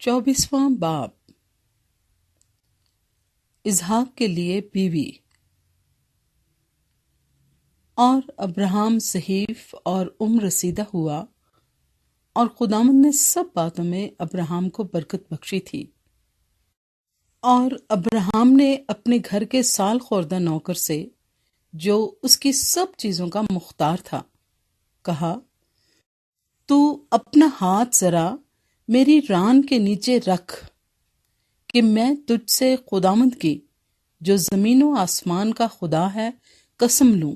24واں باب اسحاق کے لیے بیوی۔ اور ابراہیم صحیف اور عمر رسیدہ ہوا، اور خداوند نے سب باتوں میں ابراہیم کو برکت بخشی تھی۔ اور ابراہیم نے اپنے گھر کے سال خوردہ نوکر سے، جو اس کی سب چیزوں کا مختار تھا، کہا، تو اپنا ہاتھ ذرا میری ران کے نیچے رکھ، کہ میں تجھ سے خداوند کی، جو زمین و آسمان کا خدا ہے، قسم لوں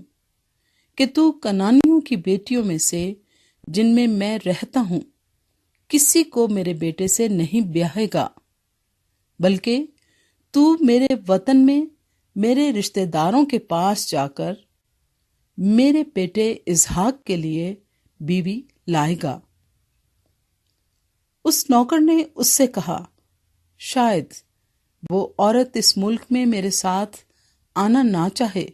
کہ تو کنانیوں کی بیٹیوں میں سے، جن میں رہتا ہوں، کسی کو میرے بیٹے سے نہیں بیاہے گا، بلکہ تو میرے وطن میں میرے رشتہ داروں کے پاس جا کر میرے بیٹے اسحاق کے لیے بیوی لائے گا۔ اس نوکر نے اس سے کہا، شاید وہ عورت اس ملک میں میرے ساتھ آنا نہ چاہے،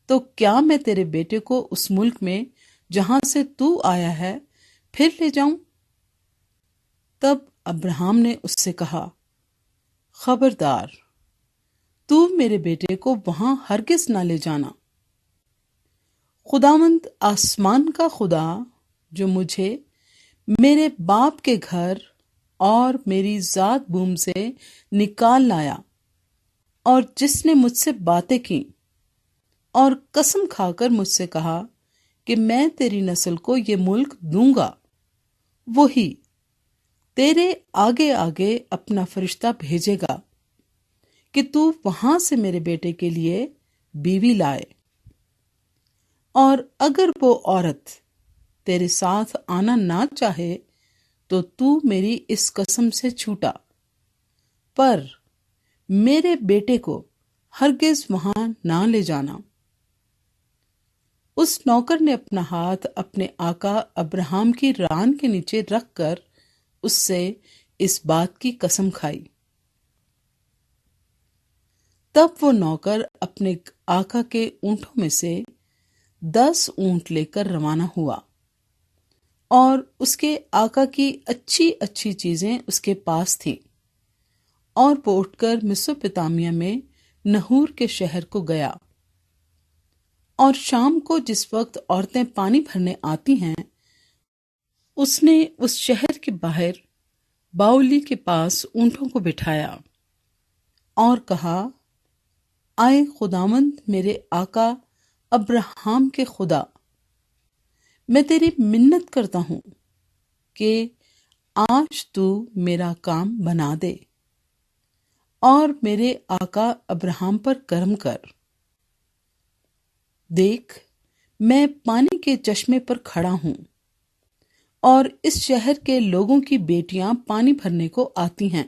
تو کیا میں تیرے بیٹے کو اس ملک میں جہاں سے تو آیا ہے پھر لے جاؤں؟ تب ابراہیم نے اس سے کہا، خبردار، تو میرے بیٹے کو وہاں ہرگز نہ لے جانا۔ خداوند آسمان کا خدا، جو مجھے میرے باپ کے گھر اور میری ذات بوم سے نکال لایا، اور جس نے مجھ سے باتیں کی اور قسم کھا کر مجھ سے کہا کہ میں تیری نسل کو یہ ملک دوں گا، وہی تیرے آگے آگے اپنا فرشتہ بھیجے گا کہ تو وہاں سے میرے بیٹے کے لیے بیوی لائے۔ اور اگر وہ عورت تیرے ساتھ آنا نہ چاہے تو میری اس قسم سے چھوٹا، پر میرے بیٹے کو ہرگز وہاں نہ لے جانا۔ اس نوکر نے اپنا ہاتھ اپنے آقا ابراہیم کی ران کے نیچے رکھ کر اس سے اس بات کی قسم کھائی۔ تب وہ نوکر اپنے آقا کے اونٹوں میں سے 10 اونٹ لے کر روانہ ہوا، اور اس کے آقا کی اچھی اچھی چیزیں اس کے پاس تھیں، اور وہ اٹھ کر میسوپوتامیہ میں نحور کے شہر کو گیا۔ اور شام کو جس وقت عورتیں پانی بھرنے آتی ہیں، اس نے اس شہر کے باہر باولی کے پاس اونٹوں کو بٹھایا، اور کہا، آئے خداوند میرے آقا ابراہیم کے خدا، میں تیری منت کرتا ہوں کہ آج تو میرا کام بنا دے، اور میرے آقا ابراہیم پر کرم کر۔ دیکھ، میں پانی کے چشمے پر کھڑا ہوں، اور اس شہر کے لوگوں کی بیٹیاں پانی بھرنے کو آتی ہیں۔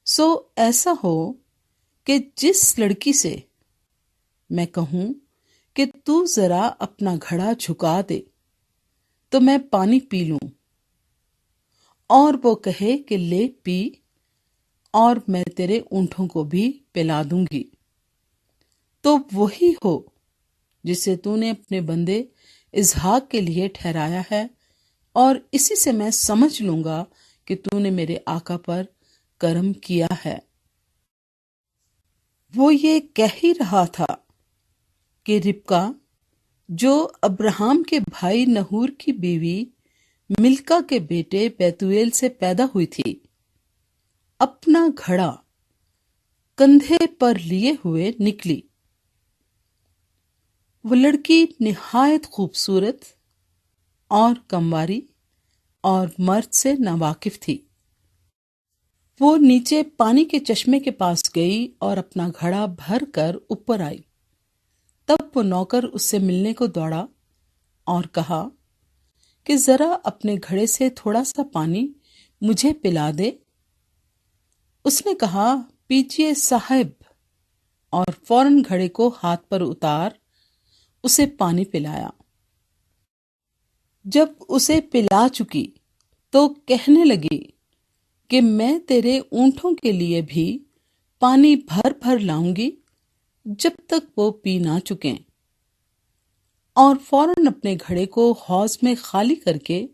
سو ایسا ہو کہ جس لڑکی سے میں کہوں کہ تو ذرا اپنا گھڑا جھکا دے تو میں پانی پی لوں، اور وہ کہے کہ لے پی، اور میں تیرے اونٹوں کو بھی پلا دوں گی، تو وہی ہو جسے تو نے اپنے بندے اسحاق کے لیے ٹھہرایا ہے، اور اسی سے میں سمجھ لوں گا کہ تو نے میرے آقا پر کرم کیا ہے۔ وہ یہ کہہ ہی رہا تھا کہ ربکا، جو ابراہیم کے بھائی نحور کی بیوی ملکا کے بیٹے بیتویل سے پیدا ہوئی تھی، اپنا گھڑا کندھے پر لیے ہوئے نکلی۔ وہ لڑکی نہایت خوبصورت اور کمواری اور مرد سے ناواقف تھی۔ وہ نیچے پانی کے چشمے کے پاس گئی اور اپنا گھڑا بھر کر اوپر آئی۔ تب وہ نوکر اس سے ملنے کو دوڑا اور کہا کہ ذرا اپنے گھڑے سے تھوڑا سا پانی مجھے پلا دے۔ اس نے کہا، پیجیے صاحب، اور فوراً گھڑے کو ہاتھ پر اتار اسے پانی پلایا۔ جب اسے پلا چکی تو کہنے لگی کہ میں تیرے اونٹوں کے لیے بھی پانی بھر بھر لاؤں گی جب تک وہ پی نہ چکیں، اور فوراً اپنے گھڑے کو حوض میں خالی کر کے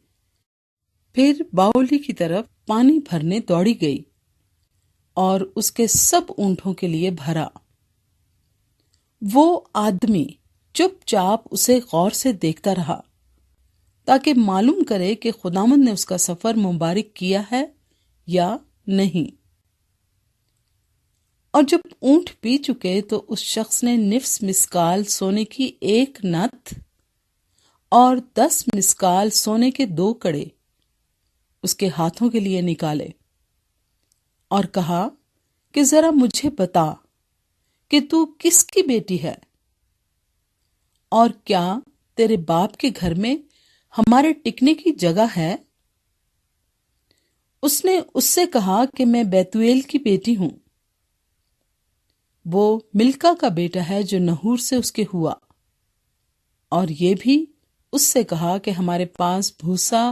پھر باولی کی طرف پانی بھرنے دوڑی گئی اور اس کے سب اونٹوں کے لیے بھرا۔ وہ آدمی چپ چاپ اسے غور سے دیکھتا رہا تاکہ معلوم کرے کہ خداوند نے اس کا سفر مبارک کیا ہے یا نہیں۔ اور جب اونٹ پی چکے تو اس شخص نے نفس مسکال سونے کی 1 نتھ اور 10 مسکال سونے کے 2 کڑے اس کے ہاتھوں کے لیے نکالے اور کہا کہ ذرا مجھے بتا کہ تو کس کی بیٹی ہے، اور کیا تیرے باپ کے گھر میں ہمارے ٹکنے کی جگہ ہے؟ اس نے اس سے کہا کہ میں بیتویل کی بیٹی ہوں، وہ ملکا کا بیٹا ہے جو نحور سے اس کے ہوا، اور یہ بھی اس سے کہا کہ ہمارے پاس بھوسا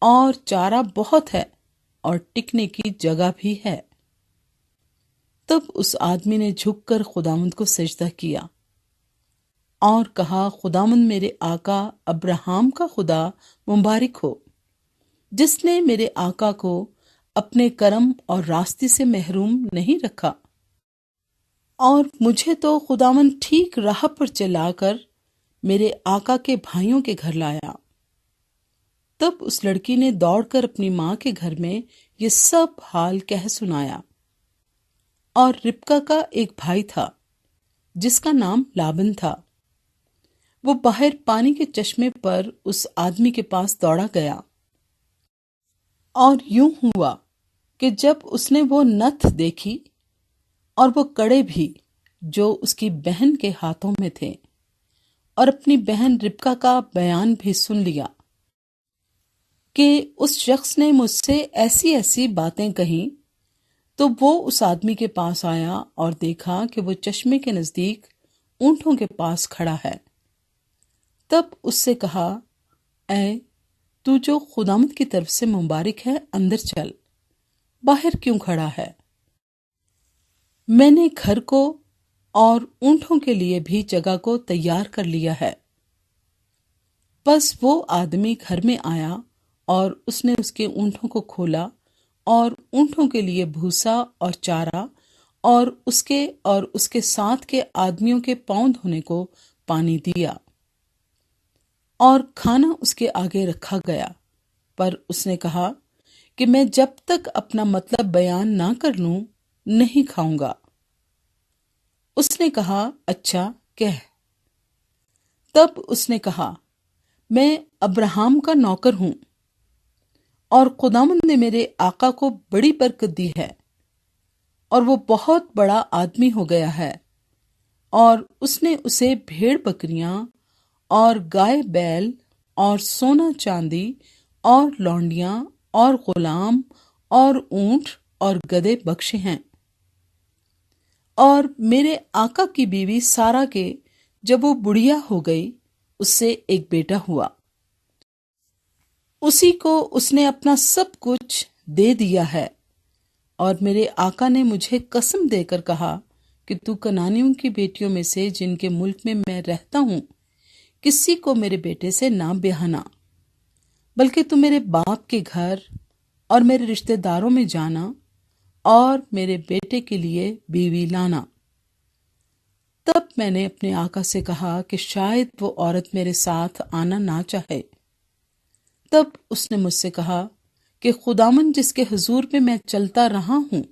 اور چارہ بہت ہے اور ٹکنے کی جگہ بھی ہے۔ تب اس آدمی نے جھک کر خداوند کو سجدہ کیا اور کہا، خداوند میرے آقا ابراہیم کا خدا مبارک ہو، جس نے میرے آقا کو اپنے کرم اور راستے سے محروم نہیں رکھا، اور مجھے تو خداوند ٹھیک راہ پر چلا کر میرے آقا کے بھائیوں کے گھر لایا۔ تب اس لڑکی نے دوڑ کر اپنی ماں کے گھر میں یہ سب حال کہہ سنایا۔ اور ربکا کا ایک بھائی تھا جس کا نام لابن تھا، وہ باہر پانی کے چشمے پر اس آدمی کے پاس دوڑا گیا، اور یوں ہوا کہ جب اس نے وہ نتھ دیکھی اور وہ کڑے بھی جو اس کی بہن کے ہاتھوں میں تھے، اور اپنی بہن ربکا کا بیان بھی سن لیا کہ اس شخص نے مجھ سے ایسی ایسی باتیں کہیں، تو وہ اس آدمی کے پاس آیا اور دیکھا کہ وہ چشمے کے نزدیک اونٹوں کے پاس کھڑا ہے۔ تب اس سے کہا، اے تو جو خداوند کی طرف سے مبارک ہے، اندر چل، باہر کیوں کھڑا ہے؟ میں نے گھر کو اور اونٹوں کے لیے بھی جگہ کو تیار کر لیا ہے۔ بس وہ آدمی گھر میں آیا اور اس نے اس کے اونٹوں کو کھولا اور اونٹوں کے لیے بھوسا اور چارہ اور اس کے ساتھ کے آدمیوں کے پاؤں دھونے کو پانی دیا، اور کھانا اس کے آگے رکھا گیا۔ پر اس نے کہا کہ میں جب تک اپنا مطلب بیان نہ کر لوں نہیں کھاؤں گا۔ اس نے کہا، اچھا کہہ۔ تب اس نے کہا، میں ابراہیم کا نوکر ہوں، اور خداوند نے میرے آقا کو بڑی برکت دی ہے، اور وہ بہت بڑا آدمی ہو گیا ہے، اور اس نے اسے بھیڑ بکریاں اور گائے بیل اور سونا چاندی اور لونڈیاں اور غلام اور اونٹ اور گدھے بخشے ہیں۔ اور میرے آقا کی بیوی سارا کے جب وہ بڑھیا ہو گئی، اس سے ایک بیٹا ہوا، اسی کو اس نے اپنا سب کچھ دے دیا ہے۔ اور میرے آقا نے مجھے قسم دے کر کہا کہ تو کنانیوں کی بیٹیوں میں سے جن کے ملک میں میں رہتا ہوں کسی کو میرے بیٹے سے نہ بیاہنا، بلکہ تو میرے باپ کے گھر اور میرے رشتہ داروں میں جانا اور میرے بیٹے کے لیے بیوی لانا۔ تب میں نے اپنے آقا سے کہا کہ شاید وہ عورت میرے ساتھ آنا نہ چاہے۔ تب اس نے مجھ سے کہا کہ خداوند جس کے حضور میں چلتا رہا ہوں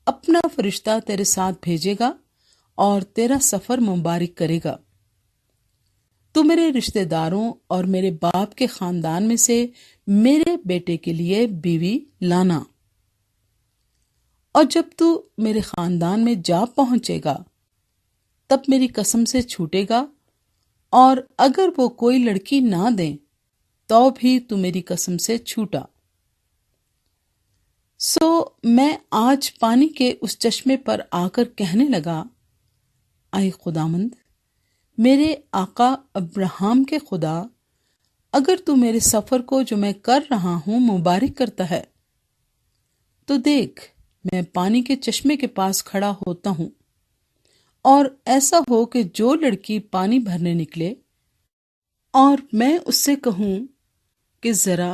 اپنا فرشتہ تیرے ساتھ بھیجے گا اور تیرا سفر مبارک کرے گا۔ تو میرے رشتہ داروں اور میرے باپ کے خاندان میں سے میرے بیٹے کے لیے بیوی لانا، اور جب تو میرے خاندان میں جا پہنچے گا تب میری قسم سے چھوٹے گا، اور اگر وہ کوئی لڑکی نہ دیں تو بھی تو میری قسم سے چھوٹا۔ سو میں آج پانی کے اس چشمے پر آ کر کہنے لگا، اے خداوند میرے آقا ابراہیم کے خدا، اگر تو میرے سفر کو جو میں کر رہا ہوں مبارک کرتا ہے تو دیکھ میں پانی کے چشمے کے پاس کھڑا ہوتا ہوں، اور ایسا ہو کہ جو لڑکی پانی بھرنے نکلے اور میں اس سے کہوں کہ ذرا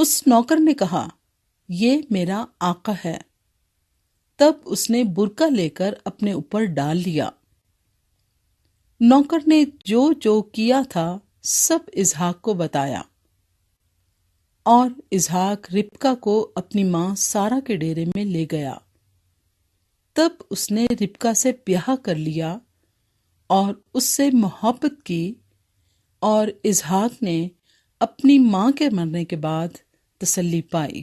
اس نوکر نے کہا، یہ میرا آقا ہے۔ تب اس نے برقع لے کر اپنے اوپر ڈال لیا۔ نوکر نے جو جو کیا تھا سب اسحاق کو بتایا، اور اسحاق ربکہ کو اپنی ماں سارہ کے ڈیرے میں لے گیا۔ تب اس نے ربکہ سے بیاہ کر لیا اور اس سے محبت کی، اور اسحاق نے اپنی ماں کے مرنے کے بعد تسلی پائی۔